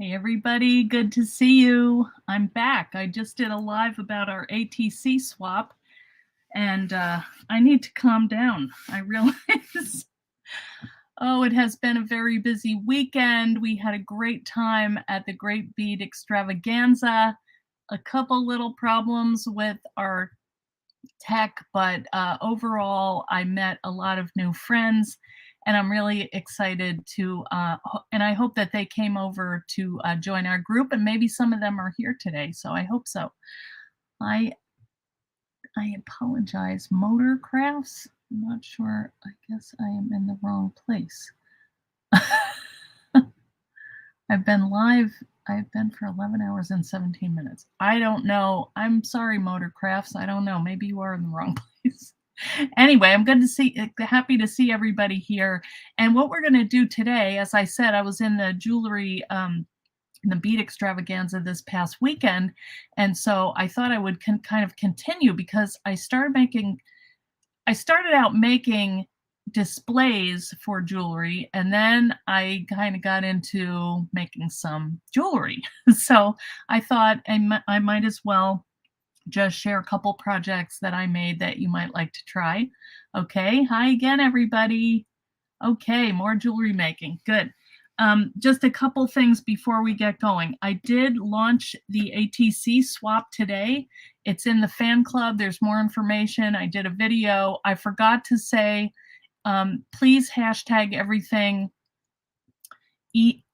Hey everybody, good to see you. I'm back. I just did a live about our ATC swap and I need to calm down. I realize, oh, it has been a very busy weekend. We had a great time at the Great Bead Extravaganza. A couple little problems with our tech, but overall, I met a lot of new friends, and I'm really excited to. And I hope that they came over to join our group, and maybe some of them are here today. So I hope so. I I apologize, Motor Crafts. I'm not sure. I guess I am in the wrong place. I've been live. I've been for 11 hours and 17 minutes. I don't know. I'm sorry, Motorcrafts. I don't know. Maybe you are in the wrong place. Anyway, I'm good to see, happy to see everybody here. And what we're going to do today, as I said, I was in the jewelry, in the bead extravaganza this past weekend. And so I thought I would kind of continue because I started out making displays for jewelry, and then I kind of got into making some jewelry. So I thought I might as well just share a couple projects that I made that you might like to try. Okay, hi again, everybody. Okay, more jewelry making. Good. Just a couple things before we get going. I did launch the ATC swap today. It's in the fan club. There's more information. I did a video. I forgot to say, please hashtag everything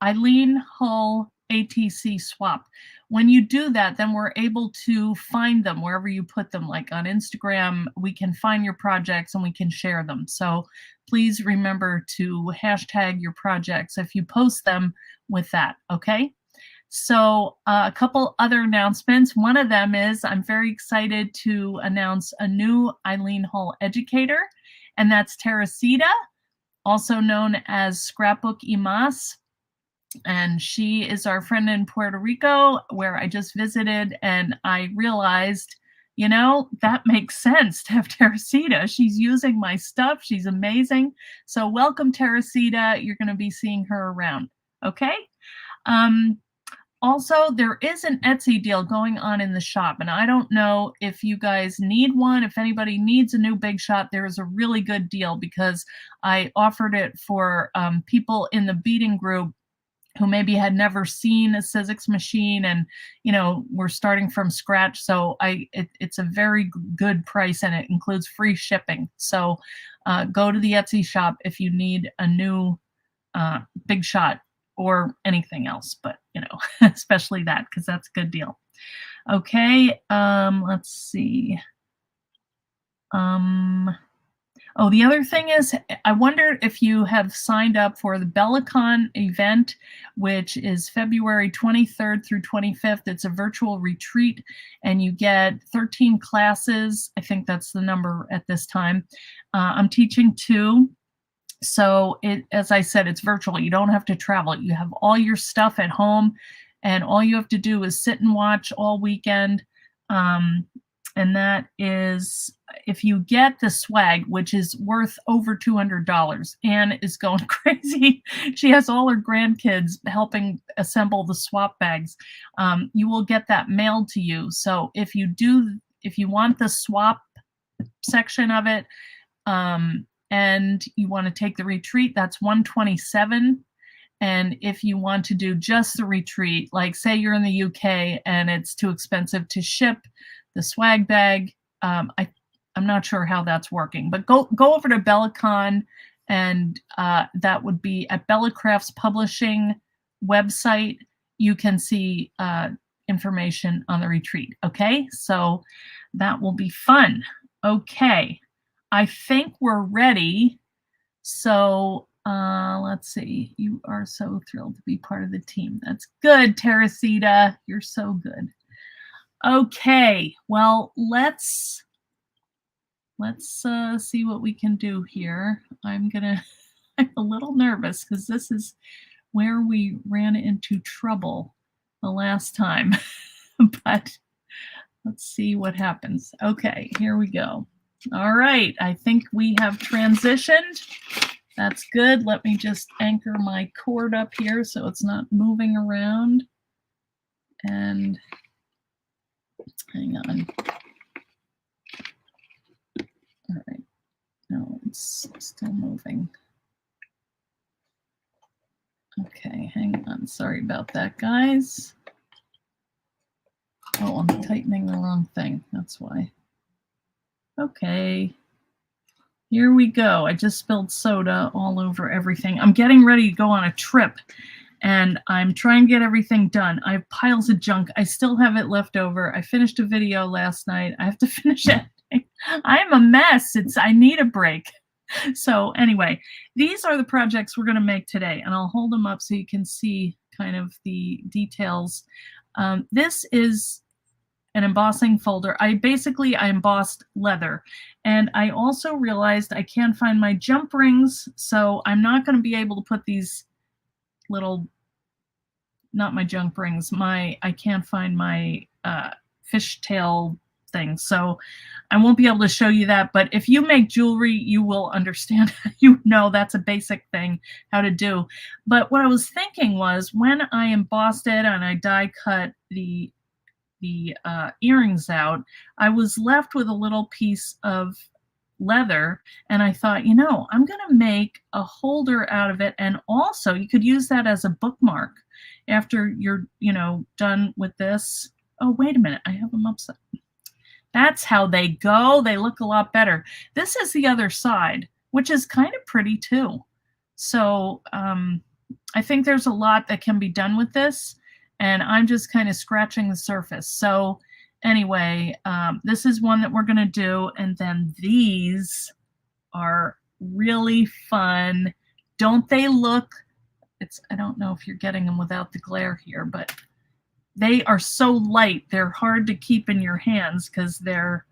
Eileen Hull ATC swap. When you do that, then we're able to find them wherever you put them, like on Instagram. We can find your projects and we can share them. So please remember to hashtag your projects if you post them with that, okay? So a couple other announcements. One of them is I'm very excited to announce a new Eileen Hull educator, and that's Teresita, also known as Scrapbook Imas. And she is our friend in Puerto Rico, where I just visited, and I realized, you know, that makes sense to have Teresita. She's using my stuff. She's amazing. So welcome, Teresita. You're going to be seeing her around. Okay. Also, there is an Etsy deal going on in the shop, and I don't know if you guys need one. If anybody needs a new big shot, there is a really good deal because I offered it for people in the beading group who maybe had never seen a Sizzix machine, and we're starting from scratch. So it's a very good price, and it includes free shipping. So go to the Etsy shop if you need a new big shot or anything else, but especially that, because that's a good deal. Okay, let's see. Oh, the other thing is, I wonder if you have signed up for the Bellicon event, which is February 23rd through 25th. It's a virtual retreat, and you get 13 classes. I think that's the number at this time. I'm teaching 2. So as I said, it's virtual. You don't have to travel. You have all your stuff at home, and all you have to do is sit and watch all weekend. And that is, if you get the swag, which is worth over $200, Anne is going crazy. She has all her grandkids helping assemble the swap bags. You will get that mailed to you. So if you want the swap section of it, and you want to take the retreat, that's $127. And if you want to do just the retreat, like say you're in the UK and it's too expensive to ship the swag bag, I'm not sure how that's working, but go over to Bellicon, and that would be at Bella Crafts Publishing website. You can see information on the retreat. Okay, so that will be fun. Okay, I think we're ready. So let's see. You are so thrilled to be part of the team. That's good, Teresita. You're so good. Okay, well, let's see what we can do here. I'm a little nervous because this is where we ran into trouble the last time, but let's see what happens. Okay, here we go. All right, I think we have transitioned. That's good. Let me just anchor my cord up here so it's not moving around. And hang on. All right. No, it's still moving. Okay, hang on. Sorry about that, guys. Oh, I'm tightening the wrong thing. That's why. Okay. Here we go. I just spilled soda all over everything. I'm getting ready to go on a trip, and I'm trying to get everything done. I have piles of junk. I still have it left over. I finished a video last night. I have to finish it. I'm a mess. I need a break. So anyway, these are the projects we're going to make today, and I'll hold them up so you can see kind of the details. This is an embossing folder. I embossed leather, and I also realized I can't find my jump rings, so I'm not going to be able to put these little, not my jump rings, I can't find my fishtail thing, so I won't be able to show you that. But if you make jewelry, you will understand. You know that's a basic thing how to do. But what I was thinking was, when I embossed it and I die cut the earrings out, I was left with a little piece of leather, and I thought, you know, I'm going to make a holder out of it, and also you could use that as a bookmark after you're, you know, done with this. Oh, wait a minute, I have them upside. That's how they go. They look a lot better. This is the other side, which is kind of pretty too. So I think there's a lot that can be done with this, and I'm just kind of scratching the surface. So anyway, this is one that we're going to do, and then these are really fun. Don't they look? I don't know if you're getting them without the glare here, but they are so light. They're hard to keep in your hands because they're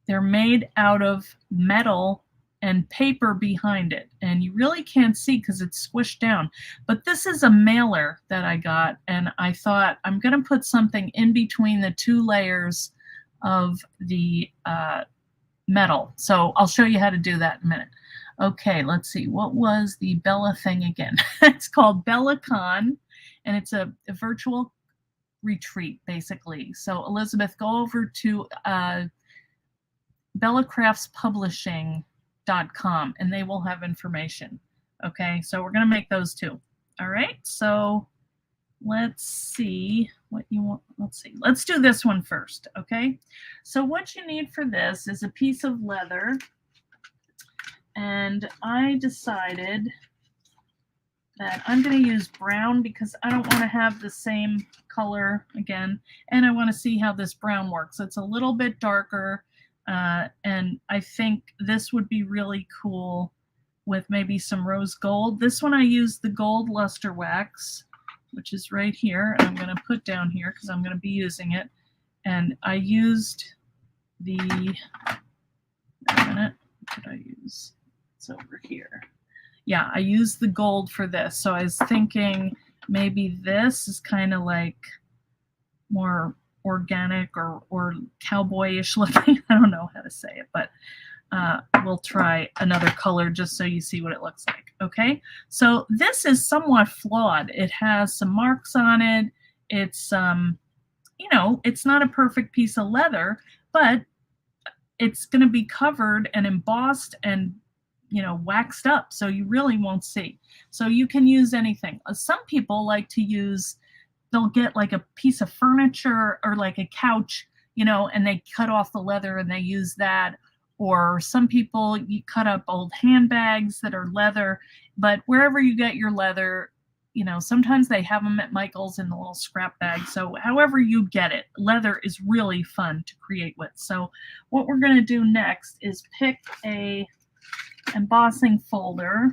made out of metal and paper behind it, and you really can't see because it's squished down. But this is a mailer that I got, and I thought I'm going to put something in between the two layers of the metal. So I'll show you how to do that in a minute. Okay, let's see. What was the Bella thing again? It's called BellaCon, and it's a virtual retreat, basically. So Elizabeth, go over to BellaCraftsPublishing.com, and they will have information. Okay, so we're going to make those two. All right, so let's see what you want. Let's see. Let's do this one first. Okay, so what you need for this is a piece of leather, and I decided that I'm going to use brown because I don't want to have the same color again, and I want to see how this brown works. It's a little bit darker, and I think this would be really cool with maybe some rose gold. This one I used the gold luster wax, which is right here, and I'm going to put down here because I'm going to be using it. And I used the, wait a minute, what did I use? It's over here. Yeah, I used the gold for this. So I was thinking maybe this is kind of like more organic or cowboyish looking. I don't know how to say it, but we'll try another color just so you see what it looks like. Okay, so this is somewhat flawed. It has some marks on it. It's, you know, it's not a perfect piece of leather, but it's going to be covered and embossed and, you know, waxed up, so you really won't see. So you can use anything. Some people like to use, they'll get like a piece of furniture or like a couch, you know, and they cut off the leather and they use that. Or some people, you cut up old handbags that are leather. But wherever you get your leather, you know, sometimes they have them at Michael's in the little scrap bag. So however you get it, leather is really fun to create with. So what we're going to do next is pick a embossing folder,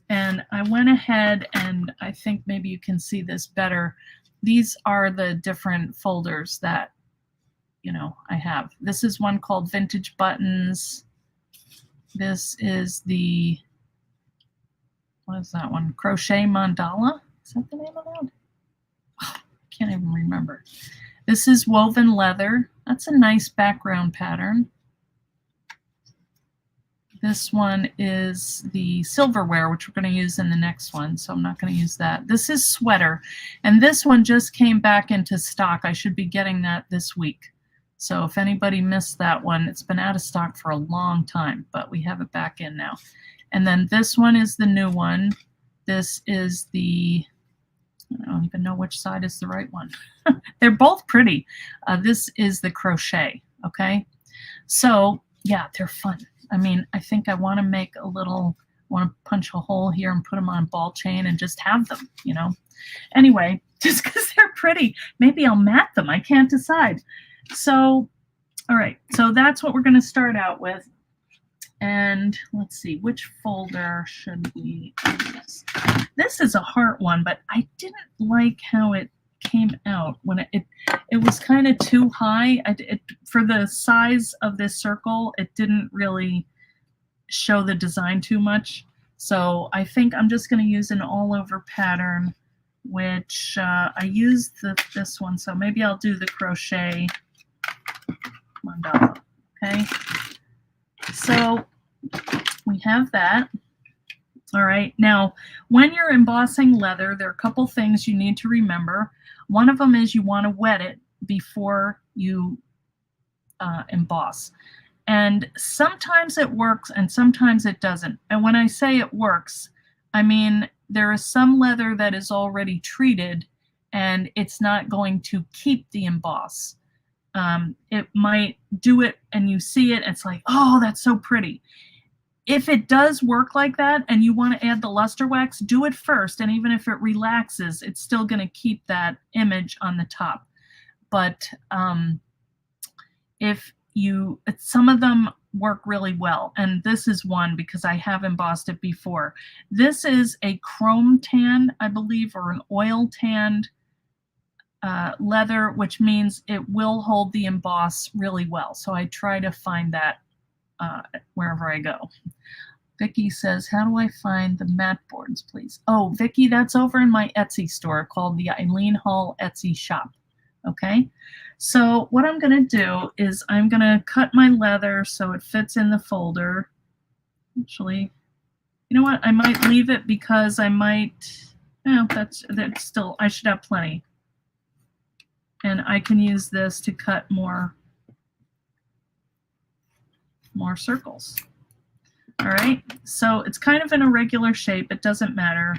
and I went ahead, and I think maybe you can see this better. These are the different folders that, you know, I have. This is one called Vintage Buttons. This is the, what is that one? Crochet Mandala? Is that the name of that? Oh, I can't even remember. This is Woven Leather. That's a nice background pattern. This one is the silverware, which we're going to use in the next one, so I'm not going to use that. This is sweater, and this one just came back into stock. I should be getting that this week. So if anybody missed that one, it's been out of stock for a long time, but we have it back in now. And then this one is the new one. This is the, I don't even know which side is the right one. They're both pretty. This is the crochet, okay? So yeah, they're fun. I mean, I think I want to make a little, want to punch a hole here and put them on a ball chain and just have them, you know? Anyway, just because they're pretty, maybe I'll mat them. I can't decide. So, all right, so that's what we're going to start out with. And let's see, which folder should we use? This is a heart one, but I didn't like how it came out when it was kind of too high. For the size of this circle, it didn't really show the design too much. So I think I'm just going to use an all-over pattern, which I used this one. So maybe I'll do the crochet mandala. Okay. So we have that. All right. Now, when you're embossing leather, there are a couple things you need to remember. One of them is you want to wet it before you emboss. And sometimes it works and sometimes it doesn't. And when I say it works, I mean there is some leather that is already treated and it's not going to keep the emboss. It might do it and you see it, and it's like, oh, that's so pretty. If it does work like that and you want to add the luster wax, do it first. And even if it relaxes, it's still going to keep that image on the top. But some of them work really well. And this is one because I have embossed it before. This is a chrome tan, I believe, or an oil tanned leather, which means it will hold the emboss really well. So I try to find that wherever I go. Vicki says, how do I find the mat boards, please? Oh, Vicki, that's over in my Etsy store called the Eileen Hall Etsy shop. Okay, so what I'm going to do is I'm going to cut my leather so it fits in the folder. Actually, you know what? I might leave it because I might, that's still, I should have plenty. And I can use this to cut more circles. All right, so it's kind of an irregular shape. It doesn't matter.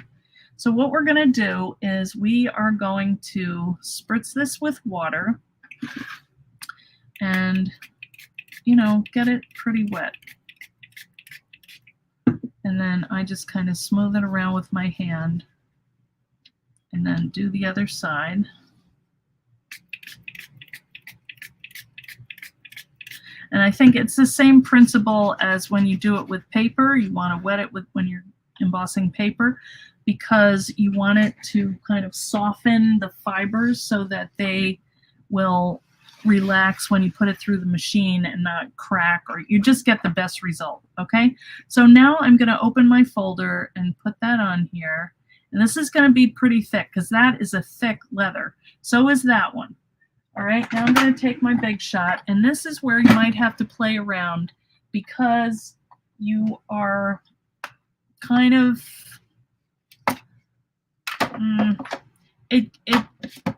So what we're going to do is we are going to spritz this with water and, you know, get it pretty wet. And then I just kind of smooth it around with my hand and then do the other side. And I think it's the same principle as when you do it with paper. You want to wet it when you're embossing paper because you want it to kind of soften the fibers so that they will relax when you put it through the machine and not crack, or you just get the best result. Okay, so now I'm going to open my folder and put that on here. And this is going to be pretty thick because that is a thick leather. So is that one. All right, now I'm going to take my big shot, and this is where you might have to play around because you are kind of,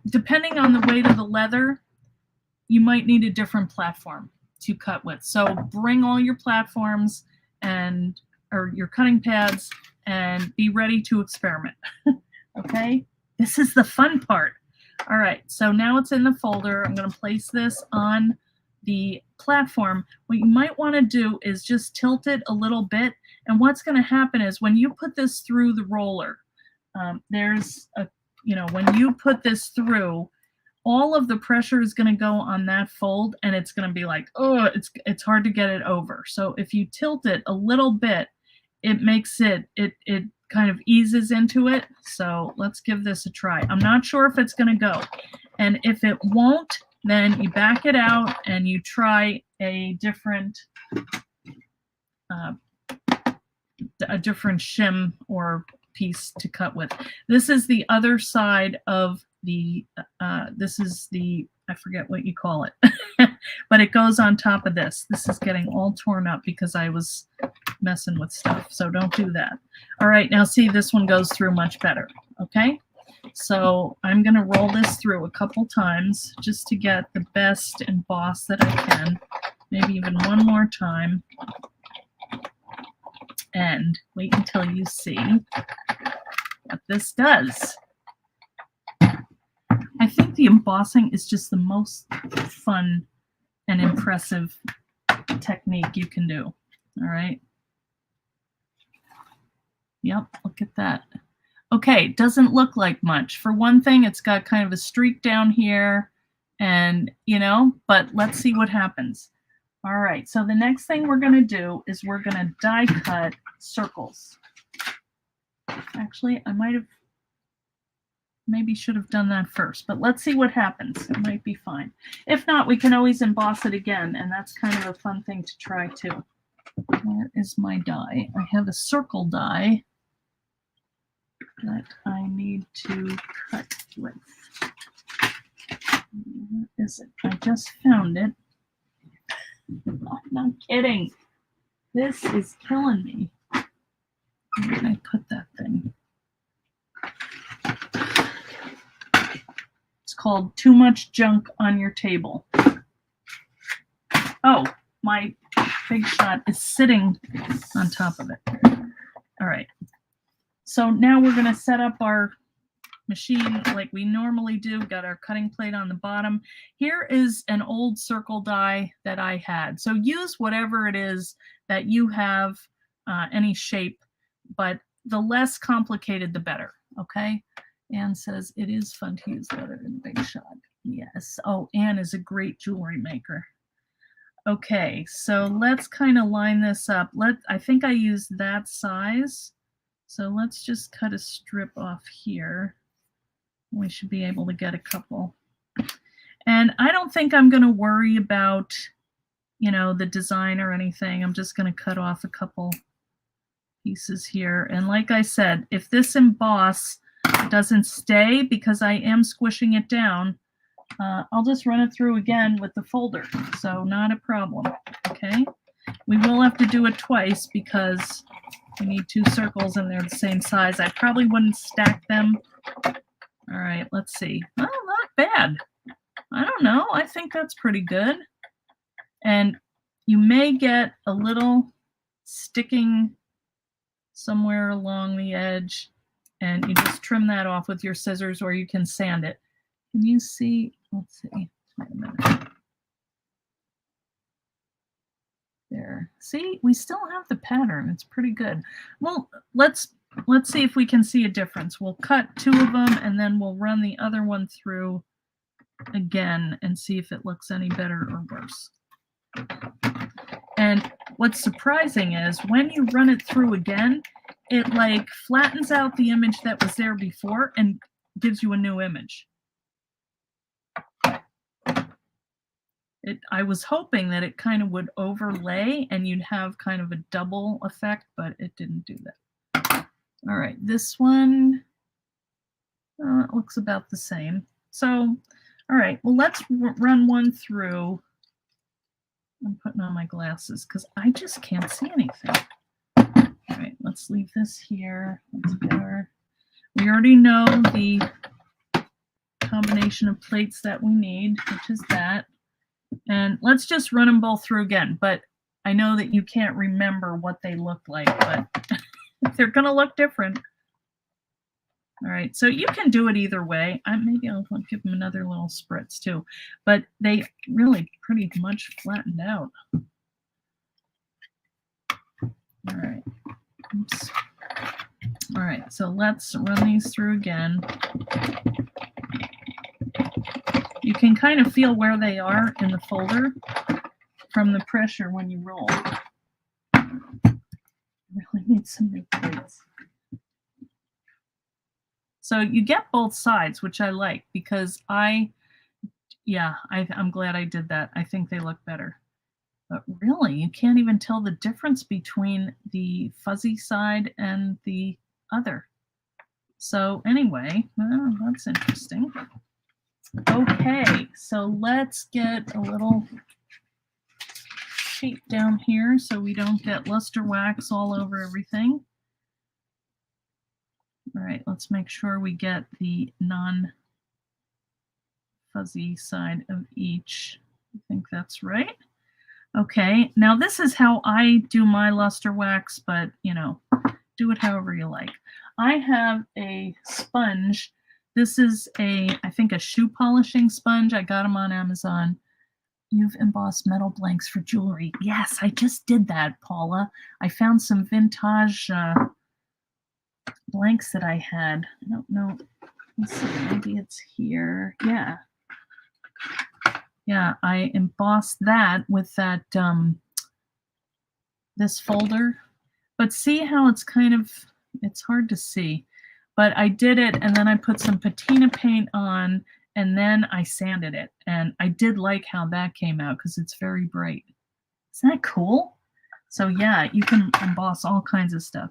depending on the weight of the leather, you might need a different platform to cut with. So bring all your platforms or your cutting pads and be ready to experiment. Okay, this is the fun part. All right, so now it's in the folder. I'm going to place this on the platform. What you might want to do is just tilt it a little bit. And what's going to happen is when you put this through the roller, when you put this through, all of the pressure is going to go on that fold, and it's going to be like, oh, it's hard to get it over. So if you tilt it a little bit, it makes it kind of eases into it. So let's give this a try. I'm not sure if it's going to go. And if it won't, then you back it out and you try a different shim or piece to cut with. This is the other side of the, this is the, I forget what you call it, but it goes on top of this. This is getting all torn up because I was messing with stuff, so don't do that. All right, now see, this one goes through much better, okay? So I'm going to roll this through a couple times just to get the best emboss that I can, maybe even one more time, and wait until you see what this does. I think the embossing is just the most fun and impressive technique you can do. All right. Yep, look at that. Okay, doesn't look like much. For one thing, it's got kind of a streak down here, and but let's see what happens. All right, so the next thing we're going to do is we're going to die cut circles. Actually, I maybe should have done that first, but let's see what happens. It might be fine. If not, we can always emboss it again, and that's kind of a fun thing to try too. Where is my die? I have a circle die that I need to cut with. Where is it? I just found it. I'm not kidding. This is killing me. Where did I put that thing? It's called Too Much Junk on Your Table. Oh, my Big Shot is sitting on top of it. All right. So now we're going to set up our machine like we normally do. Got our cutting plate on the bottom. Here is an old circle die that I had. So use whatever it is that you have, any shape, but the less complicated, the better. Okay. Anne says it is fun to use leather in Big Shot. Yes. Oh, Anne is a great jewelry maker. Okay, so let's kind of line this up. I think I used that size. So let's just cut a strip off here. We should be able to get a couple. And I don't think I'm going to worry about, the design or anything. I'm just going to cut off a couple pieces here. And like I said, if this emboss doesn't stay because I am squishing it down, I'll just run it through again with the folder. So not a problem. Okay. We will have to do it twice because we need two circles and they're the same size. I probably wouldn't stack them. All right, let's see. Oh, not bad. I don't know. I think that's pretty good. And you may get a little sticking somewhere along the edge, and you just trim that off with your scissors, or you can sand it. Can you see? Let's see. Wait a minute. There. See, we still have the pattern. It's pretty good. Well, let's see if we can see a difference. We'll cut two of them, and then we'll run the other one through again and see if it looks any better or worse. And what's surprising is when you run it through again, it like flattens out the image that was there before and gives you a new image. I was hoping that it kind of would overlay and you'd have kind of a double effect, but it didn't do that. All right, this one it looks about the same. So, all right, well, let's run one through. I'm putting on my glasses because I just can't see anything. All right, let's leave this here. Let's get our, we already know the combination of plates that we need, which is that. And let's just run them both through again. But I know that you can't remember what they look like, but they're going to look different. All right, so you can do it either way. Maybe I'll give them another little spritz too, but they really pretty much flattened out. All right, oops. All right, so let's run these through again. You can kind of feel where they are in the folder from the pressure when you roll. Really need some new plates. So you get both sides, which I like because I'm glad I did that. I think they look better. But really, you can't even tell the difference between the fuzzy side and the other. So anyway, well, that's interesting. Okay, so let's get a little sheet down here so we don't get luster wax all over everything. All right, let's make sure we get the non-fuzzy side of each. I think that's right. Okay, now this is how I do my luster wax, but you know, do it however you like. I have a sponge. This is I think a shoe polishing sponge. I got them on Amazon. You've embossed metal blanks for jewelry. Yes, I just did that, Paula. I found some vintage blanks that I had. I don't know. Let's see, maybe it's here. Yeah. Yeah, I embossed that with that this folder. But see how it's kind of, it's hard to see. But I did it, and then I put some patina paint on, and then I sanded it. And I did like how that came out because it's very bright. Isn't that cool? So yeah, you can emboss all kinds of stuff.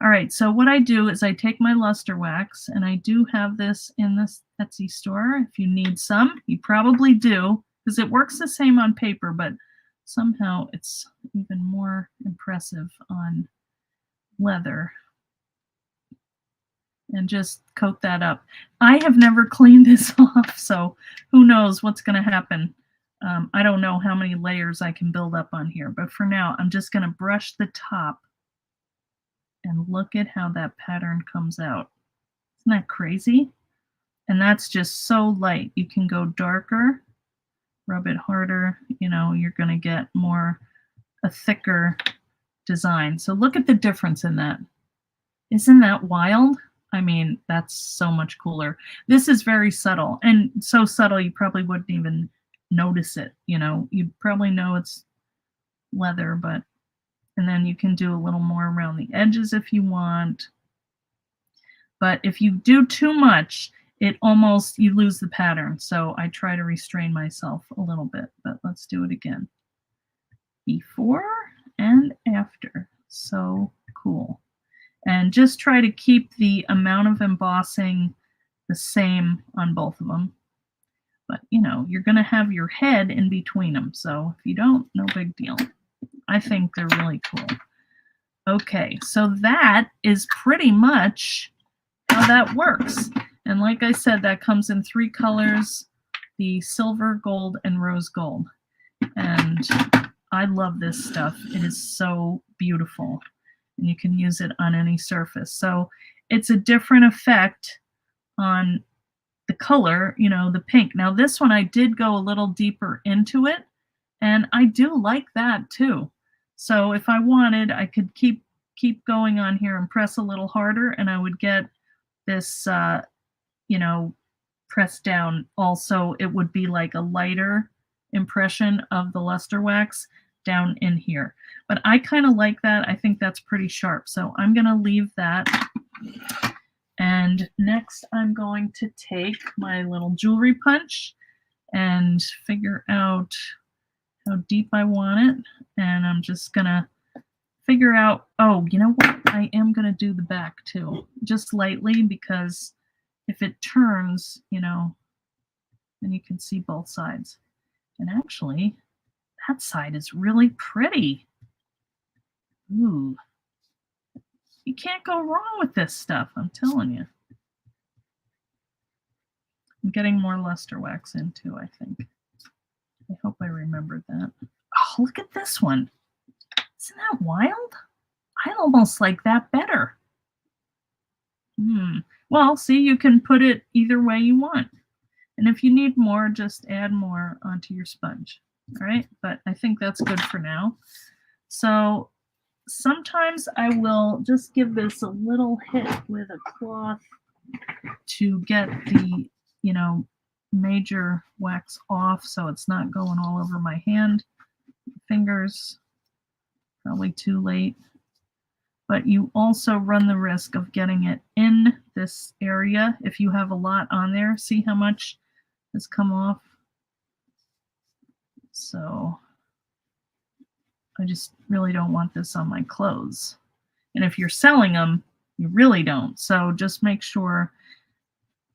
All right, so what I do is I take my luster wax, and I do have this in this Etsy store. If you need some, you probably do, because it works the same on paper, but somehow it's even more impressive on leather. And just coat that up. I have never cleaned this off, so who knows what's going to happen. I don't know how many layers I can build up on here, but for now, I'm just going to brush the top and look at how that pattern comes out. Isn't that crazy? And that's just so light. You can go darker, rub it harder, you know, you're going to get a thicker design. So look at the difference in that. Isn't that wild? I mean, that's so much cooler. This is very subtle, and so subtle you probably wouldn't even notice it. You know, you'd probably know it's leather, but, and then you can do a little more around the edges if you want. But if you do too much, it almost, you lose the pattern. So I try to restrain myself a little bit, but let's do it again. Before and after. So cool. And just try to keep the amount of embossing the same on both of them. But, you know, you're going to have your head in between them. So if you don't, no big deal. I think they're really cool. Okay, so that is pretty much how that works. And like I said, that comes in 3 colors, the silver, gold, and rose gold. And I love this stuff. It is so beautiful. And you can use it on any surface. So it's a different effect on the color, you know, the pink. Now this one I did go a little deeper into it, and I do like that too. So if I wanted, I could keep going on here and press a little harder, and I would get this, you know, pressed down. Also, it would be like a lighter impression of the luster wax down in here. But I kind of like that. I think that's pretty sharp. So I'm going to leave that. And next I'm going to take my little jewelry punch and figure out how deep I want it. And I'm just going to figure out, oh, you know what? I am going to do the back too, just lightly, because if it turns, you know, then you can see both sides. And actually, that side is really pretty. Ooh. You can't go wrong with this stuff, I'm telling you. I'm getting more luster wax in too, I think. I hope I remembered that. Oh, look at this one. Isn't that wild? I almost like that better. Well, see, you can put it either way you want. And if you need more, just add more onto your sponge. All right, but I think that's good for now. So sometimes I will just give this a little hit with a cloth to get the, you know, major wax off so it's not going all over my hand, fingers. Probably too late. But you also run the risk of getting it in this area if you have a lot on there. See how much has come off? So I just really don't want this on my clothes. And if you're selling them, you really don't. So just make sure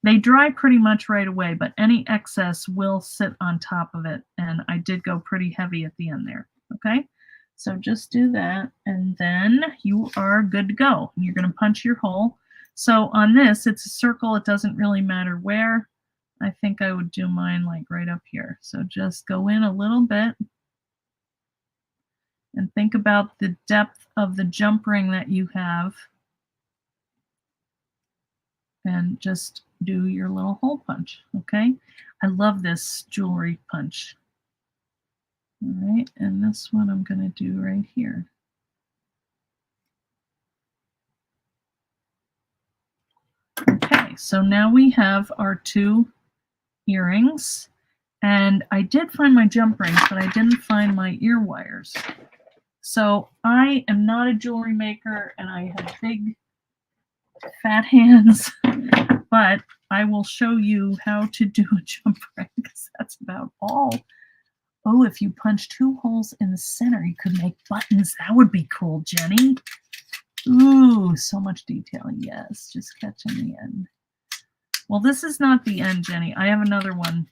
they dry pretty much right away, but any excess will sit on top of it. And I did go pretty heavy at the end there. Okay, So just do that, and then you are good to go. You're going to punch your hole. So on this, it's a circle. It doesn't really matter where. I think I would do mine like right up here. So just go in a little bit and think about the depth of the jump ring that you have, and just do your little hole punch, okay? I love this jewelry punch. All right, and this one I'm going to do right here. Okay, so now we have our 2 earrings, and I did find my jump rings, but I didn't find my ear wires. So I am not a jewelry maker, and I have big fat hands, but I will show you how to do a jump ring, because that's about all. Oh, if you punch 2 holes in the center, you could make buttons. That would be cool, Jenny. Ooh, so much detail. Yes, just catching the end. Well, this is not the end, Jenny. I have another one.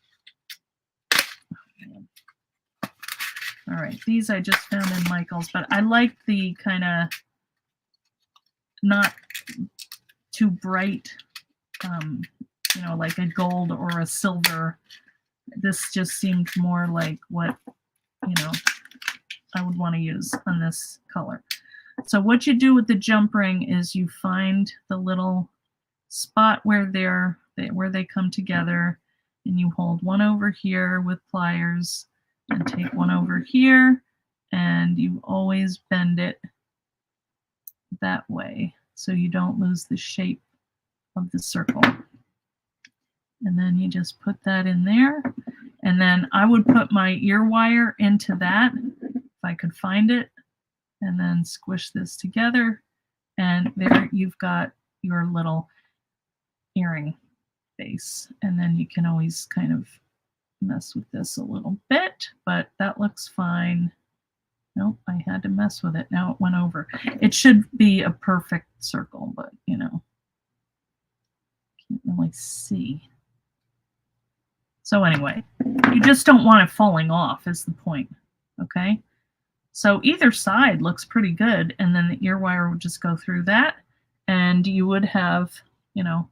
Oh, all right, these I just found in Michael's, but I like the kind of not too bright, you know, like a gold or a silver. This just seemed more like what, you know, I would want to use on this color. So what you do with the jump ring is you find the little spot where they come together, and you hold one over here with pliers and take one over here, and you always bend it that way so you don't lose the shape of the circle. And then you just put that in there, and then I would put my ear wire into that if I could find it, and then squish this together, and there you've got your little earring base. And then you can always kind of mess with this a little bit, but that looks fine. Nope, I had to mess with it. Now it went over. It should be a perfect circle, but you know, can't really see. So anyway, you just don't want it falling off is the point, okay? So either side looks pretty good, and then the ear wire would just go through that, and you would have, you know,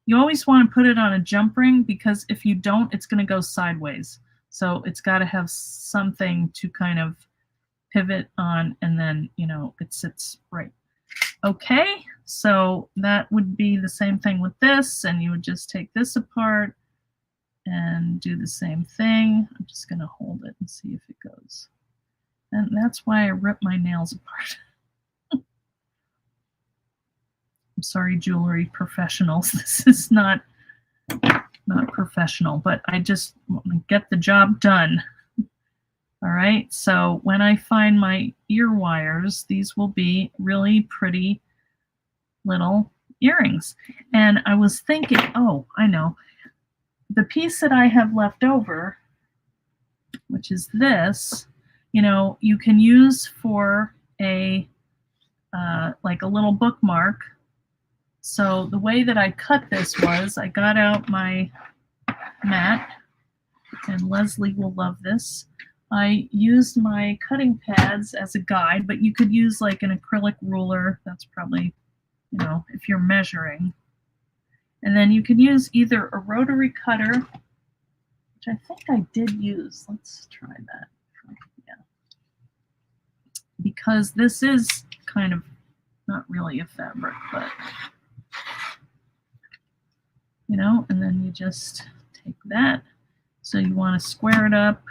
you always want to put it on a jump ring, because if you don't, it's going to go sideways. So it's got to have something to kind of pivot on, and then, you know, it sits right. Okay, so that would be the same thing with this, and you would just take this apart and do the same thing. I'm just going to hold it and see if it goes. And that's why I rip my nails apart. I'm sorry, jewelry professionals. This is not professional, but I just want to get the job done. All right, so when I find my ear wires, these will be really pretty little earrings. And I was thinking, oh, I know. The piece that I have left over, which is this, you know, you can use for a like a little bookmark. So the way that I cut this was I got out my mat, and Leslie will love this. I used my cutting pads as a guide, but you could use like an acrylic ruler. That's probably, you know, if you're measuring. And then you can use either a rotary cutter, which I think I did use. Let's try that. Yeah. Because this is kind of not really a fabric, but, you know, and then you just take that. So you want to square it up.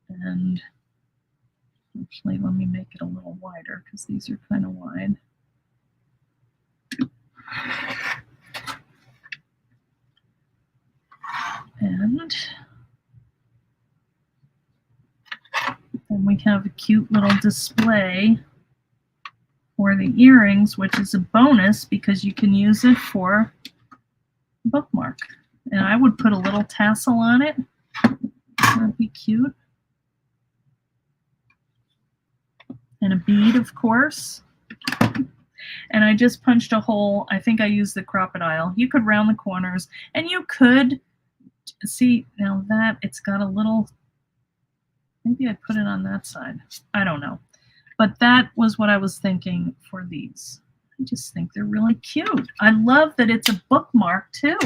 And actually, let me make it a little wider, because these are kind of wide. And then we have a cute little display for the earrings, which is a bonus because you can use it for a bookmark. And I would put a little tassel on it. That'd be cute. And a bead, of course. And I just punched a hole. I think I used the crocodile. You could round the corners, and you could see now that it's got a little, Maybe I put it on that side. I don't know. But that was what I was thinking for these. I just think they're really cute. I love that it's a bookmark too.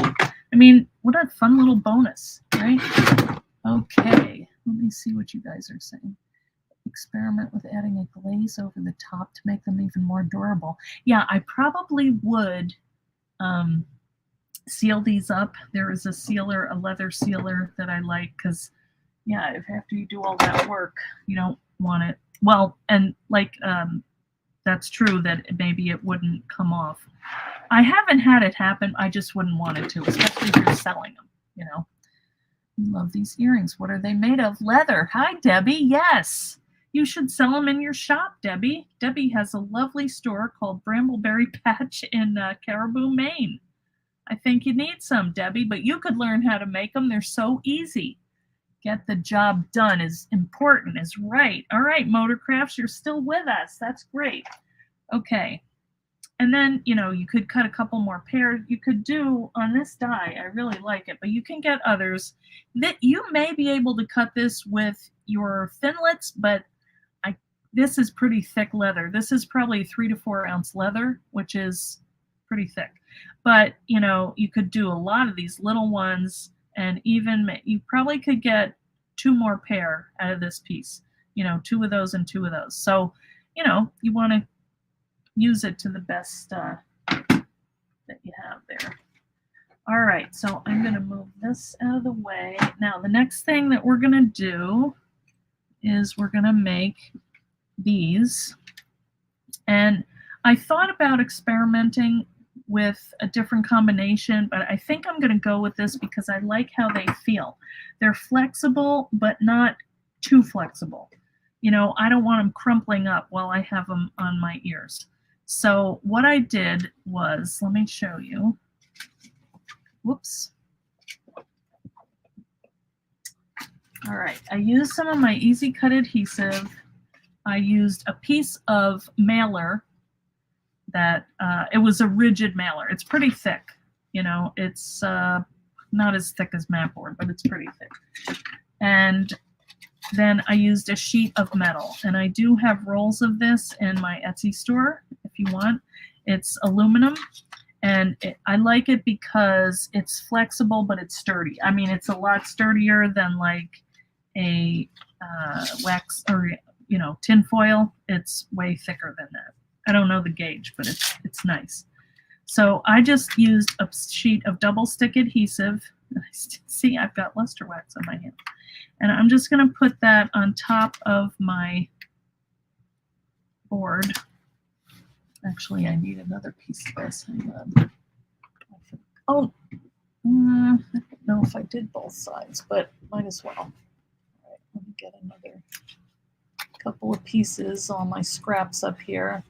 I mean, what a fun little bonus, right? Okay, let me see what you guys are saying. Experiment with adding a glaze over the top to make them even more durable. Yeah, I probably would seal these up. There is a sealer, a leather sealer that I like because, yeah, if after you do all that work, you don't want it. Well, and like that's true that maybe it wouldn't come off. I haven't had it happen. I just wouldn't want it to, especially if you're selling them, you know. Love these earrings. What are they made of? Leather. Hi, Debbie. Yes. You should sell them in your shop, Debbie. Debbie has a lovely store called Brambleberry Patch in Caribou, Maine. I think you need some, Debbie, but you could learn how to make them. They're so easy. Get the job done is important, is right. All right, Motorcrafts, you're still with us. That's great. Okay. And then, you know, you could cut a couple more pairs. You could do on this die, I really like it, but you can get others that you may be able to cut this with your thinlits, but this is pretty thick leather. This is probably 3 to 4 ounce leather, which is pretty thick. But, you know, you could do a lot of these little ones, and even you probably could get 2 more pair out of this piece, you know, 2 of those and 2 of those. So, you know, you want to use it to the best that you have there. All right, so I'm going to move this out of the way. Now, the next thing that we're going to do is we're going to make these. And I thought about experimenting with a different combination, but I think I'm going to go with this because I like how they feel. They're flexible, but not too flexible. You know, I don't want them crumpling up while I have them on my ears. So what I did was, let me show you. Whoops. All right, I used some of my Easy Cut adhesive. I used a piece of mailer that, it was a rigid mailer. It's pretty thick, you know, it's not as thick as mat board, but it's pretty thick. And then I used a sheet of metal, and I do have rolls of this in my Etsy store if you want. It's aluminum, and I like it because it's flexible, but it's sturdy. I mean, it's a lot sturdier than like a wax or, you know, tin foil. It's way thicker than that. I don't know the gauge, but it's nice. So I just used a sheet of double stick adhesive. See, I've got luster wax on my hand. And I'm just going to put that on top of my board. Actually, I need another piece of this. Oh, I don't know if I did both sides, but might as well. All right, let me get another couple of pieces, all my scraps up here,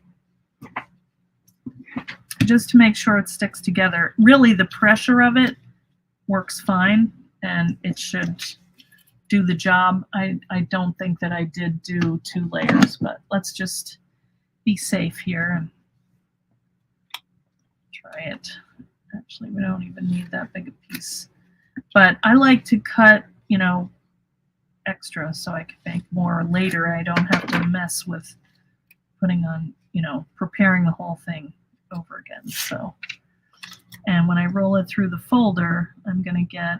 just to make sure it sticks together. Really, the pressure of it works fine, and it should do the job. I don't think that I did do 2 layers, but let's just be safe here and try it. Actually, we don't even need that big a piece. But I like to cut, you know, extra so I can make more later. I don't have to mess with putting on, you know, preparing the whole thing over again. So, and when I roll it through the folder, I'm going to get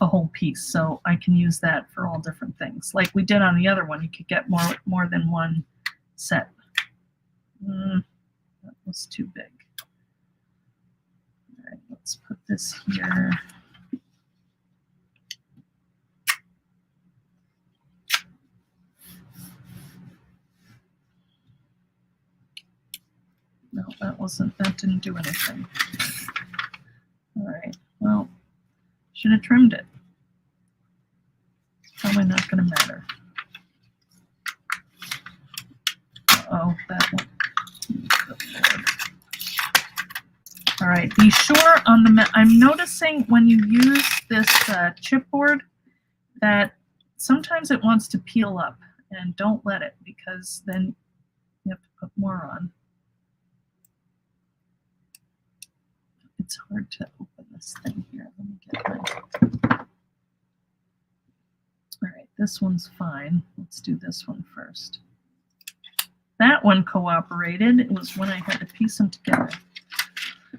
a whole piece, so I can use that for all different things. Like we did on the other one, you could get more than one set. That was too big. All right, let's put this here. No, that didn't do anything. All right, well, should have trimmed it. It's probably not going to matter. Uh-oh, that one. All right, be sure on the, I'm noticing when you use this chipboard that sometimes it wants to peel up, and don't let it, because then you have to put more on. It's hard to open this thing here. Let me get my, this one's fine. Let's do this one first. That one cooperated. It was when I had to piece them together.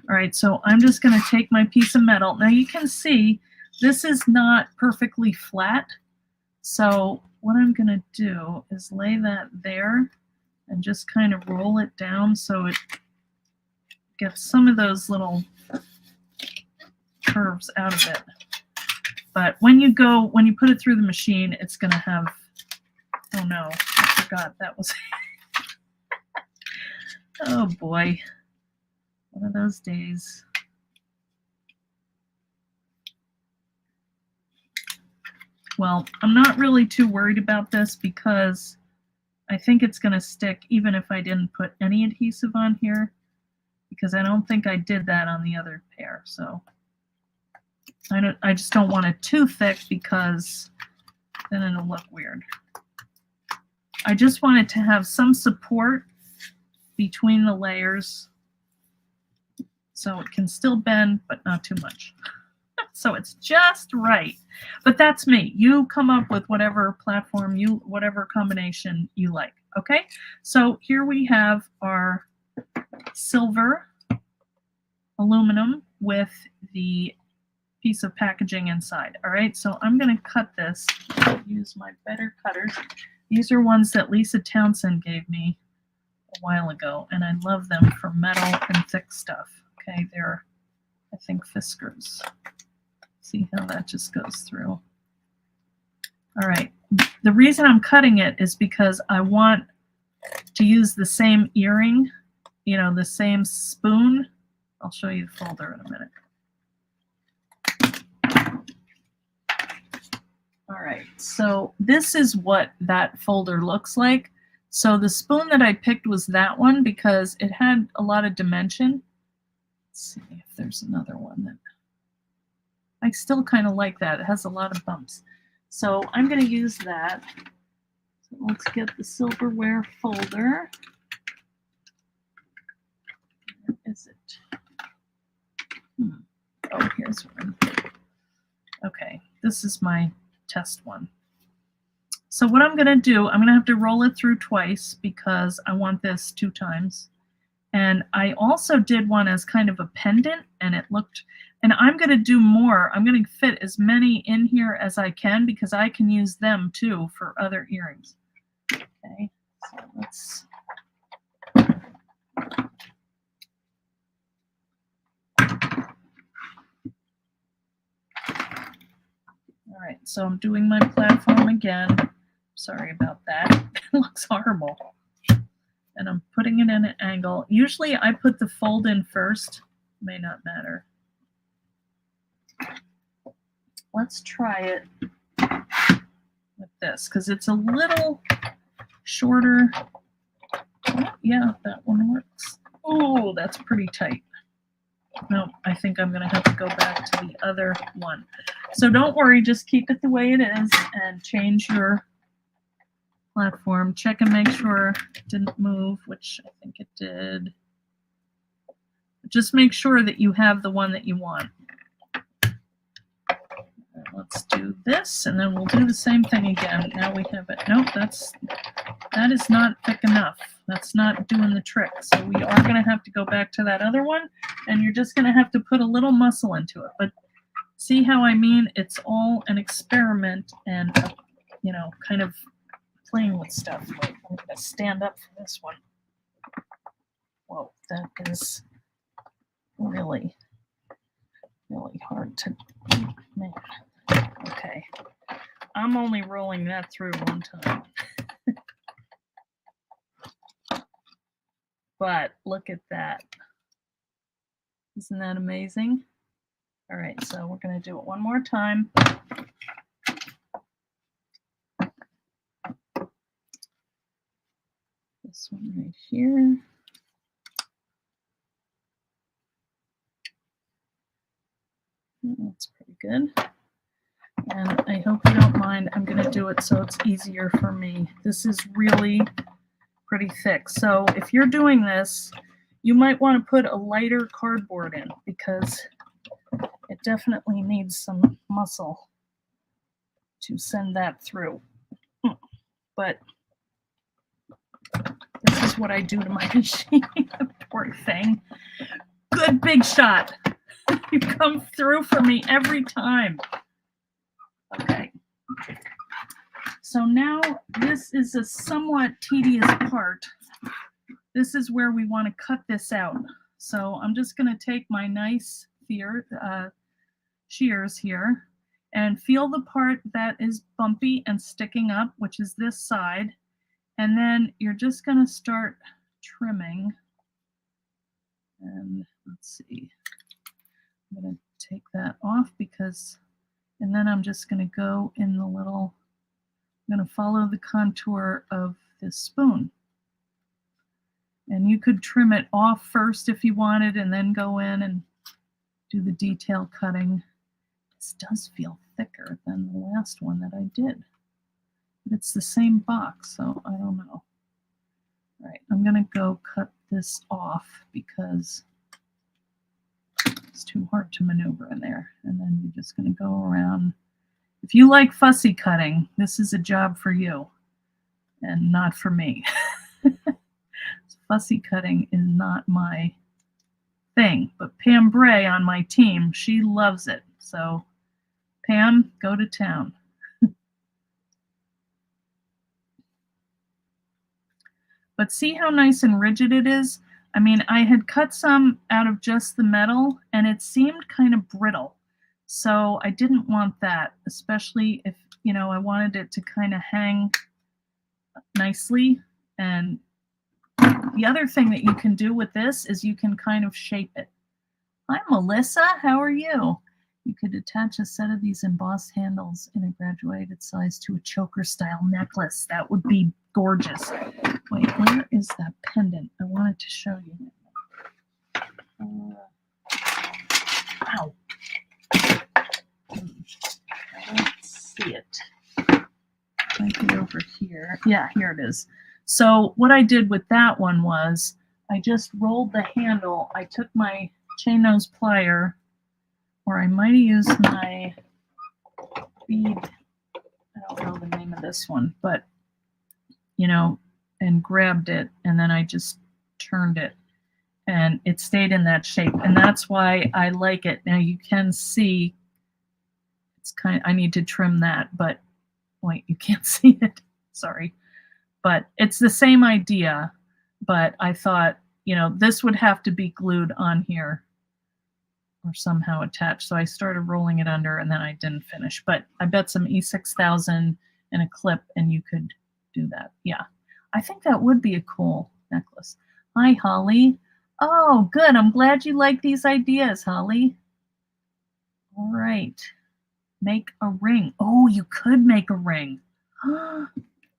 All right, so I'm just going to take my piece of metal. Now you can see this is not perfectly flat. So what I'm going to do is lay that there and just kind of roll it down so it gets some of those little curves out of it. But when you put it through the machine, it's going to have, oh no, I forgot that was, oh boy, one of those days. Well, I'm not really too worried about this because I think it's going to stick even if I didn't put any adhesive on here, because I don't think I did that on the other pair. So I just don't want it too thick because then it'll look weird. I just want it to have some support between the layers so it can still bend, but not too much. So it's just right. But that's me. You come up with whatever platform whatever combination you like. Okay? So here we have our silver aluminum with the piece of packaging inside. All right, so I'm going to cut this. Use my better cutters. These are ones that Lisa Townsend gave me a while ago, and I love them for metal and thick stuff. Okay, they're, I think, Fiskars. See how that just goes through. All right, the reason I'm cutting it is because I want to use the same earring, you know, the same spoon. I'll show you the folder in a minute. All right, so this is what that folder looks like. So the spoon that I picked was that one because it had a lot of dimension. Let's see if there's another one that I still kind of like that. It has a lot of bumps. So I'm going to use that. So let's get the silverware folder. Where is it? Oh, here's one. Okay, this is my test one. So what I'm going to do, I'm going to have to roll it through twice because I want this 2 times. And I also did one as kind of a pendant, and it looked, and I'm going to do more. I'm going to fit as many in here as I can because I can use them too for other earrings. Okay, so let's. All right, so I'm doing my platform again. Sorry about that. It looks horrible. And I'm putting it in an angle. Usually I put the fold in first. May not matter. Let's try it with this because it's a little shorter. Oh, yeah, that one works. Oh, that's pretty tight. No, I think I'm going to have to go back to the other one. So don't worry, just keep it the way it is and change your platform. Check and make sure it didn't move, which I think it did. Just make sure that you have the one that you want. Let's do this, and then we'll do the same thing again. Now we have it. Nope, that is not thick enough. That's not doing the trick. So we are going to have to go back to that other one, and you're just going to have to put a little muscle into it. But see how I mean? It's all an experiment and, you know, kind of playing with stuff. Wait, I'm going to stand up for this one. Whoa, that is really, really hard to make. Okay, I'm only rolling that through one time. But look at that. Isn't that amazing? All right, so we're going to do it one more time. This one right here. That's pretty good. And I hope you don't mind. I'm going to do it so it's easier for me. This is really pretty thick. So if you're doing this, you might want to put a lighter cardboard in because it definitely needs some muscle to send that through. but this is what I do to my machine. Poor thing. Good big shot. You come through for me every time. Okay. So now this is a somewhat tedious part. This is where we want to cut this out. So I'm just going to take my nice shears here and feel the part that is bumpy and sticking up, which is this side. And then you're just going to start trimming. And let's see. I'm going to take that off because, and then I'm just going to go in the little, I'm going to follow the contour of this spoon. And you could trim it off first if you wanted and then go in and do the detail cutting. This does feel thicker than the last one that I did. But it's the same box, so I don't know. All right, I'm going to go cut this off because it's too hard to maneuver in there. And then you're just going to go around. If you like fussy cutting, this is a job for you and not for me. Fussy cutting is not my thing, but Pam Bray on my team, she loves it. So Pam, go to town. But see how nice and rigid it is? I mean, I had cut some out of just the metal and it seemed kind of brittle. So I didn't want that, especially if, you know, I wanted it to kind of hang nicely. And the other thing that you can do with this is you can kind of shape it. Hi, Melissa. How are you? You could attach a set of these embossed handles in a graduated size to a choker-style necklace. That would be gorgeous. Wait, where is that pendant? I wanted to show you. Wow. I don't see it. Might be over here. Yeah, here it is. So what I did with that one was I just rolled the handle. I took my chain nose plier, or I might have used my bead, I don't know the name of this one, but, you know, and grabbed it, and then I just turned it, and it stayed in that shape, and that's why I like it. Now you can see, it's kind of, I need to trim that, but wait, you can't see it, sorry. But it's the same idea, but I thought, you know, this would have to be glued on here or somehow attached. So I started rolling it under and then I didn't finish. But I bet some E6000 and a clip and you could do that. Yeah, I think that would be a cool necklace. Hi, Holly. Oh, good. I'm glad you like these ideas, Holly. All right. Make a ring. Oh, you could make a ring.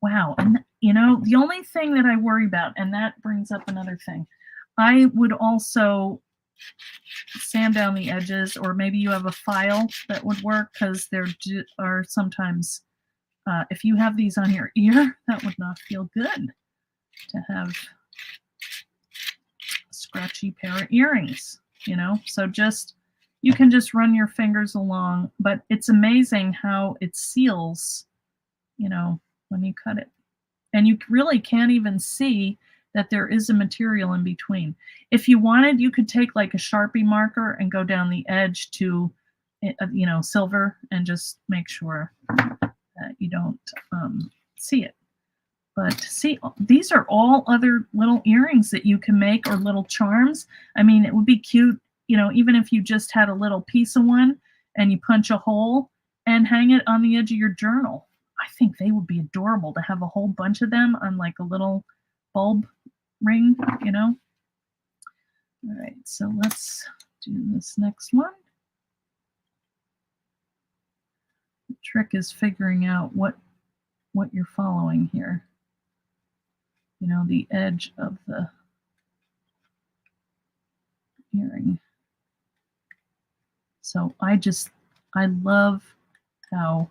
Wow. And, you know, the only thing that I worry about, and that brings up another thing, I would also sand down the edges, or maybe you have a file that would work, because there are sometimes, if you have these on your ear, that would not feel good to have a scratchy pair of earrings, you know? So just, you can just run your fingers along, but it's amazing how it seals, you know, when you cut it. And you really can't even see that there is a material in between. If you wanted, you could take like a Sharpie marker and go down the edge to, you know, silver, and just make sure that you don't see it. But see, these are all other little earrings that you can make, or little charms. I mean, it would be cute, you know, even if you just had a little piece of one and you punch a hole and hang it on the edge of your journal. I think they would be adorable to have a whole bunch of them on like a little bulb ring, you know? All right, so let's do this next one. The trick is figuring out what you're following here. You know, the edge of the earring. So I love how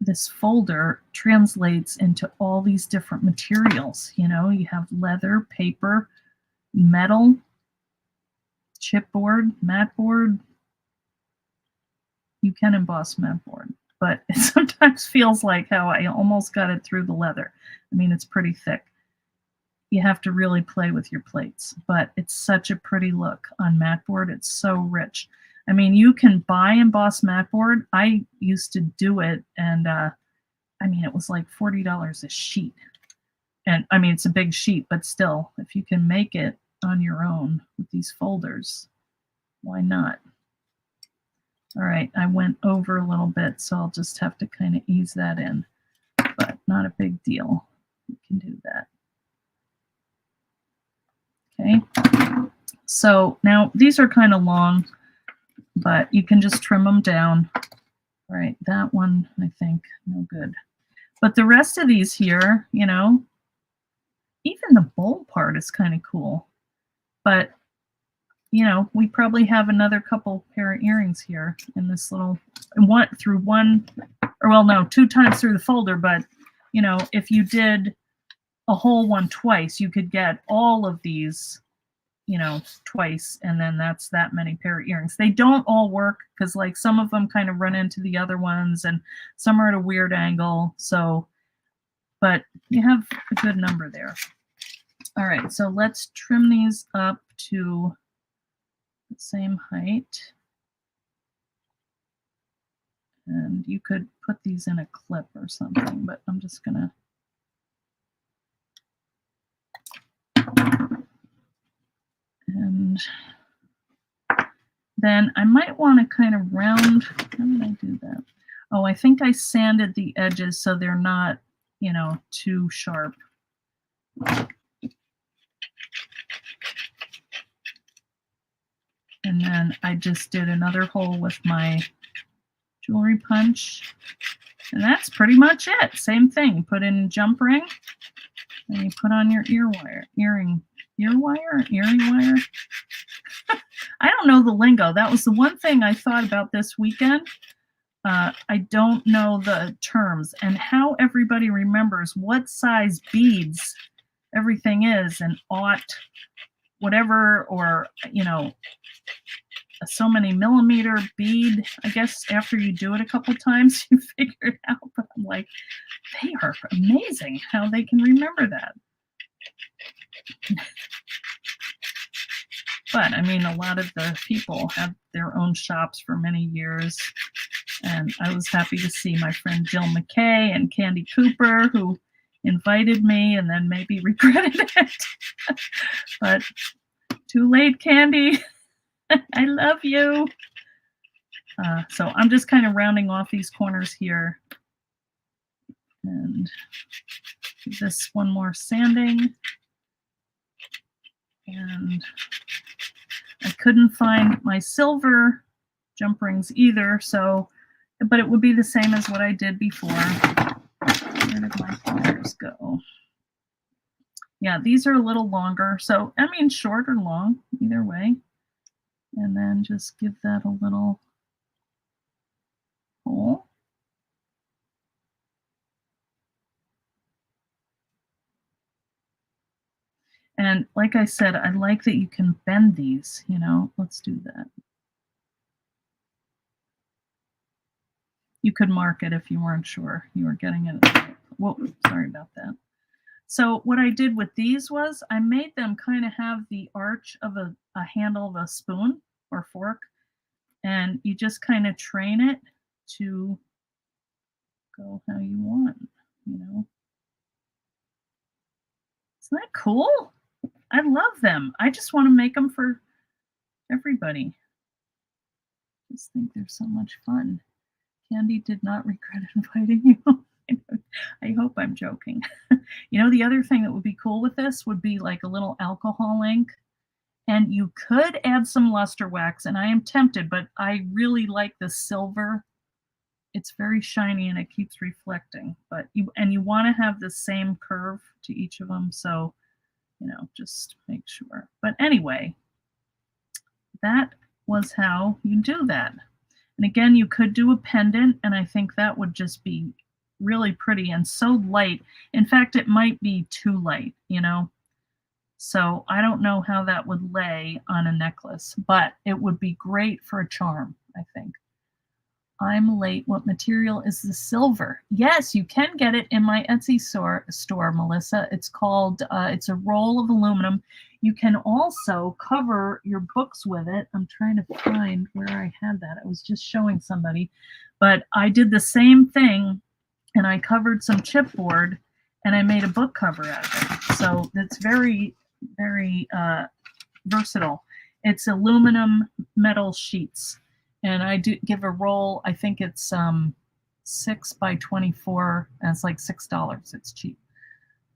this folder translates into all these different materials. You know, you have leather, paper, metal, chipboard, matte board. You can emboss matte board, but sometimes sometimes feels like how I almost got it through the leather. I mean, it's pretty thick. You have to really play with your plates, but it's such a pretty look on mat board. It's so rich. I mean, you can buy embossed mat board. I used to do it, and I mean, it was like $40 a sheet. And I mean, it's a big sheet, but still, if you can make it on your own with these folders, why not? All right, I went over a little bit, so I'll just have to kind of ease that in, but not a big deal. You can do that. Okay, so now these are kind of long, but you can just trim them down. All right, that one, I think, no good. But the rest of these here, you know, even the bowl part is kind of cool. But, you know, we probably have another couple pair of earrings here in this little, one through one, or well, no, 2 times through the folder. But, you know, if you did a whole one twice, you could get all of these, you know, twice, and then that's that many pair of earrings. They don't all work because like some of them kind of run into the other ones and some are at a weird angle. So, but you have a good number there. All right, so let's trim these up to the same height. And you could put these in a clip or something, but I'm just gonna. And then I might want to kind of round. How did I do that? Oh, I think I sanded the edges so they're not, you know, too sharp. And then I just did another hole with my jewelry punch. And that's pretty much it. Same thing. Put in jump ring, and you put on your ear wire. Earring wire. I don't know the lingo. That was the one thing I thought about this weekend. I don't know the terms and how everybody remembers what size beads everything is, and ought, whatever, or, you know, so many millimeter bead. I guess after you do it a couple times, you figure it out. But I'm like, they are amazing how they can remember that. But I mean, a lot of the people have their own shops for many years. And I was happy to see my friend Jill McKay and Candy Cooper, who invited me and then maybe regretted it. But too late, Candy. I love you. So I'm just kind of rounding off these corners here. And give this one more sanding. And I couldn't find my silver jump rings either, so, but it would be the same as what I did before. Where did my pliers go? Yeah, these are a little longer, so I mean short or long, either way. And then just give that a little hole. And like I said, I like that you can bend these, you know. Let's do that. You could mark it if you weren't sure you were getting it. Whoa, sorry about that. So what I did with these was I made them kind of have the arch of a handle of a spoon or fork, and you just kind of train it to go how you want, you know. Isn't that cool? I love them. I just want to make them for everybody. I just think they're so much fun. Candy did not regret inviting you. I hope I'm joking. You know, the other thing that would be cool with this would be like a little alcohol ink. And you could add some luster wax, and I am tempted, but I really like the silver. It's very shiny and it keeps reflecting. But you want to have the same curve to each of them, so you know, just make sure. But anyway, that was how you do that. And again, you could do a pendant, and I think that would just be really pretty and so light. In fact, it might be too light, you know. So I don't know how that would lay on a necklace, but it would be great for a charm, I think. I'm late. What material is the silver? Yes, you can get it in my Etsy store, Melissa. It's called, it's a roll of aluminum. You can also cover your books with it. I'm trying to find where I had that. I was just showing somebody, but I did the same thing, and I covered some chipboard, and I made a book cover out of it. So it's very, very versatile. It's aluminum metal sheets. And I do give a roll. I think it's 6 by 24, and it's like $6. It's cheap.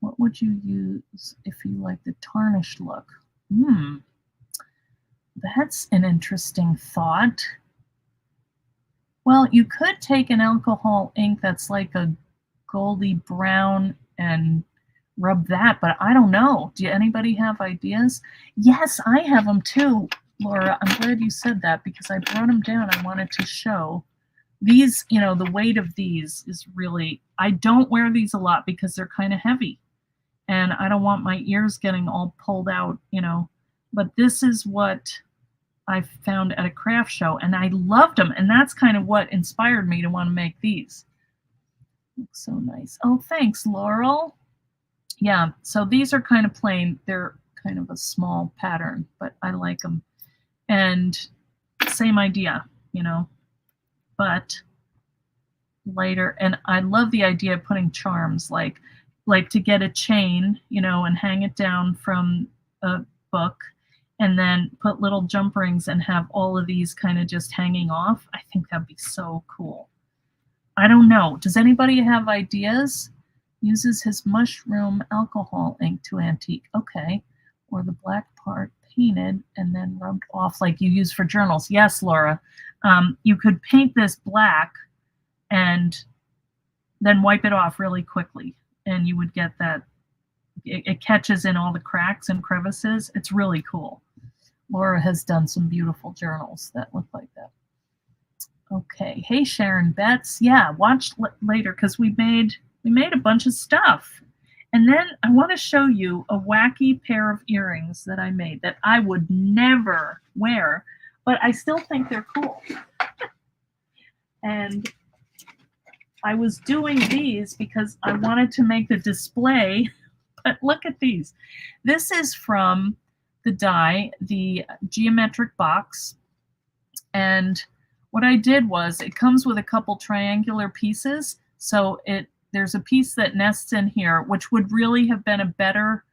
What would you use if you like the tarnished look? That's an interesting thought. Well, you could take an alcohol ink that's like a goldy brown and rub that, but I don't know. Do anybody have ideas? Yes, I have them too. Laura, I'm glad you said that because I brought them down. I wanted to show these, you know, the weight of these is really, I don't wear these a lot because they're kind of heavy and I don't want my ears getting all pulled out, you know, but this is what I found at a craft show and I loved them. And that's kind of what inspired me to want to make these. Looks so nice. Oh, thanks, Laurel. Yeah, so these are kind of plain. They're kind of a small pattern, but I like them. And same idea, you know, but lighter. And I love the idea of putting charms, like to get a chain, you know, and hang it down from a book and then put little jump rings and have all of these kind of just hanging off. I think that'd be so cool. I don't know. Does anybody have ideas? Uses his mushroom alcohol ink to antique. Okay. Or the black part painted and then rubbed off like you use for journals. Yes, Laura. You could paint this black and then wipe it off really quickly. And you would get that. It catches in all the cracks and crevices. It's really cool. Laura has done some beautiful journals that look like that. Okay. Hey, Sharon Betts. Yeah, watch later because we made a bunch of stuff. And then I want to show you a wacky pair of earrings that I made that I would never wear, but I still think they're cool. And I was doing these because I wanted to make the display, but look at these. This is from the die, the geometric box. And what I did was it comes with a couple triangular pieces. So there's a piece that nests in here, which would really have been a better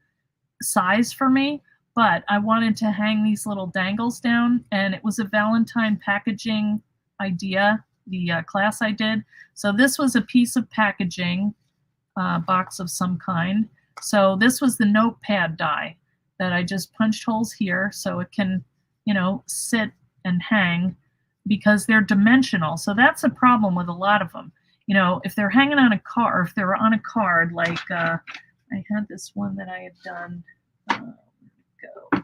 size for me, but I wanted to hang these little dangles down, and it was a Valentine packaging idea, the class I did. So this was a piece of packaging, box of some kind. So this was the notepad die that I just punched holes here so it can, you know, sit and hang because they're dimensional. So that's a problem with a lot of them. You know, if they're hanging on a card, if they're on a card, like I had this one that I had done. Where'd it go?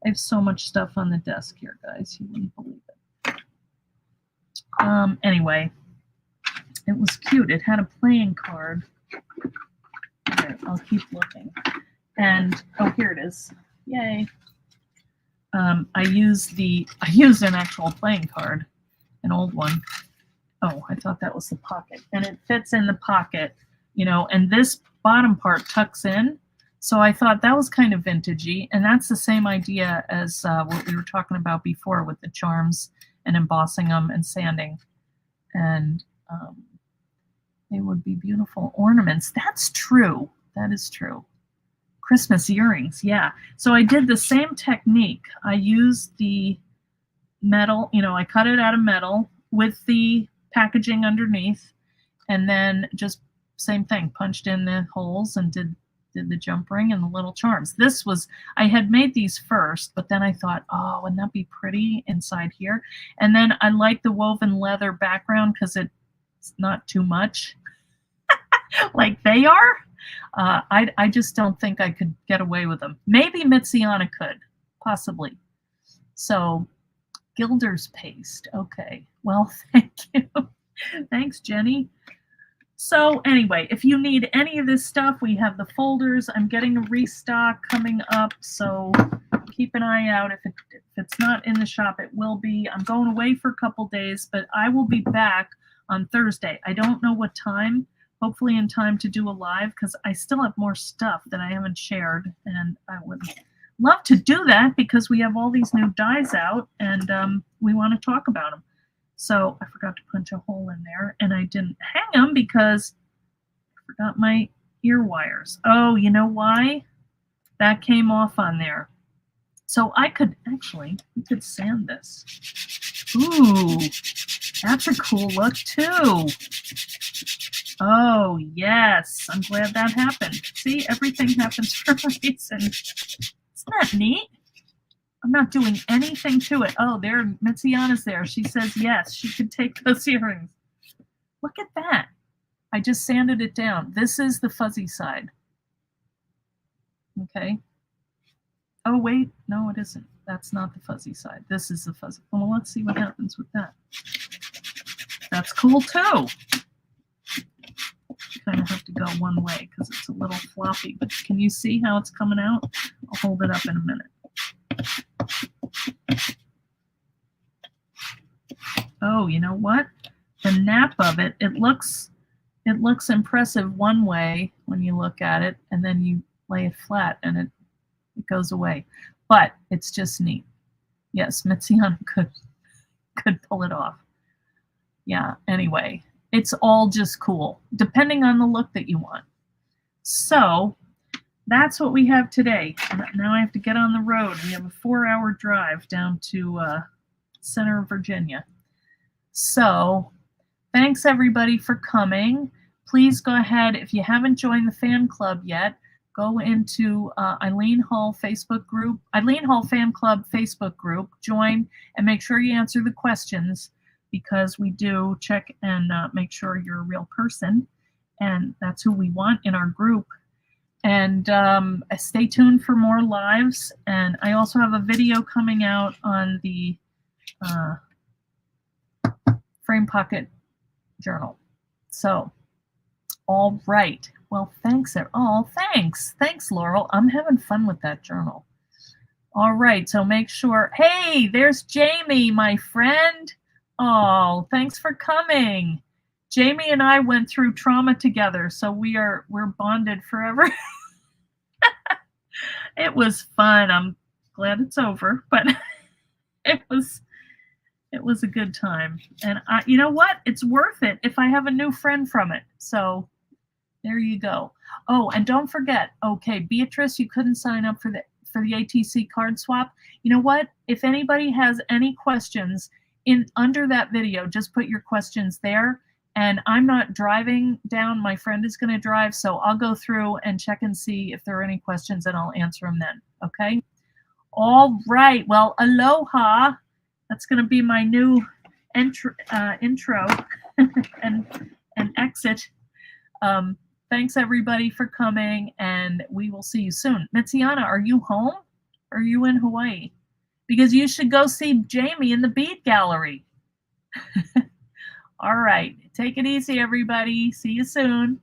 I have so much stuff on the desk here, guys. You wouldn't believe it. Anyway, it was cute. It had a playing card. Here, I'll keep looking. And oh, here it is. Yay. I used an actual playing card, an old one. Oh, I thought that was the pocket. And it fits in the pocket, you know, and this bottom part tucks in. So I thought that was kind of vintagey. And that's the same idea as what we were talking about before with the charms and embossing them and sanding. And they would be beautiful ornaments. That's true. That is true. Christmas earrings, yeah. So I did the same technique. I used the metal, you know, I cut it out of metal with the packaging underneath, and then just same thing, punched in the holes and did the jump ring and the little charms. This was, I had made these first, but then I thought, oh, wouldn't that be pretty inside here? And then I like the woven leather background because it's not too much like they are. I just don't think I could get away with them. Maybe Mitziana could, possibly. So Gilder's paste. Okay. Well, thank you. Thanks, Jenny. So anyway, if you need any of this stuff, we have the folders. I'm getting a restock coming up. So keep an eye out. If it's not in the shop, it will be. I'm going away for a couple days, but I will be back on Thursday. I don't know what time. Hopefully in time to do a live, because I still have more stuff that I haven't shared, and I would love to do that because we have all these new dies out, and we want to talk about them. So I forgot to punch a hole in there, and I didn't hang them because I forgot my ear wires. Oh, you know why? That came off on there. So I could actually, we could sand this. Ooh, that's a cool look too. Oh, yes. I'm glad that happened. See, everything happens for a reason. Isn't that neat? I'm not doing anything to it. Oh, there, Mitziana's there. She says yes, she could take those earrings. Look at that. I just sanded it down. This is the fuzzy side. Okay. Oh, wait. No, it isn't. That's not the fuzzy side. This is the fuzzy. Well, let's see what happens with that. That's cool, too. Kind of have to go one way because it's a little floppy. But can you see how it's coming out? I'll hold it up in a minute. Oh, you know what? The nap of it, it looks impressive one way when you look at it, and then you lay it flat and it goes away. But it's just neat. Yes, Mitziana could pull it off. Yeah, anyway, it's all just cool, depending on the look that you want. So that's what we have today. Now I have to get on the road. We have a 4-hour drive down to center of Virginia. So thanks everybody for coming. Please go ahead, if you haven't joined the fan club yet, go into Eileen Hall Facebook group, Eileen Hall Fan Club Facebook group, join and make sure you answer the questions, because we do check and make sure you're a real person, and that's who we want in our group. And stay tuned for more lives. And I also have a video coming out on the Frame Pocket Journal. So, all right. Well, thanks. Oh, thanks. Thanks, Laurel. I'm having fun with that journal. All right. So make sure. Hey, there's Jamie, my friend. Oh, thanks for coming. Jamie and I went through trauma together, so we're bonded forever. It was fun. I'm glad it's over, but it was a good time. And you know what? It's worth it if I have a new friend from it. So there you go. Oh, and don't forget. Okay, Beatrice, you couldn't sign up for the ATC card swap. You know what? If anybody has any questions under that video, just put your questions there. And I'm not driving down. My friend is going to drive, so I'll go through and check and see if there are any questions, and I'll answer them then. Okay? All right. Well, aloha. That's going to be my new intro and exit. Thanks, everybody, for coming, and we will see you soon. Mitziana, are you home? Or are you in Hawaii? Because you should go see Jamie in the Bead Gallery. All right. Take it easy, everybody. See you soon.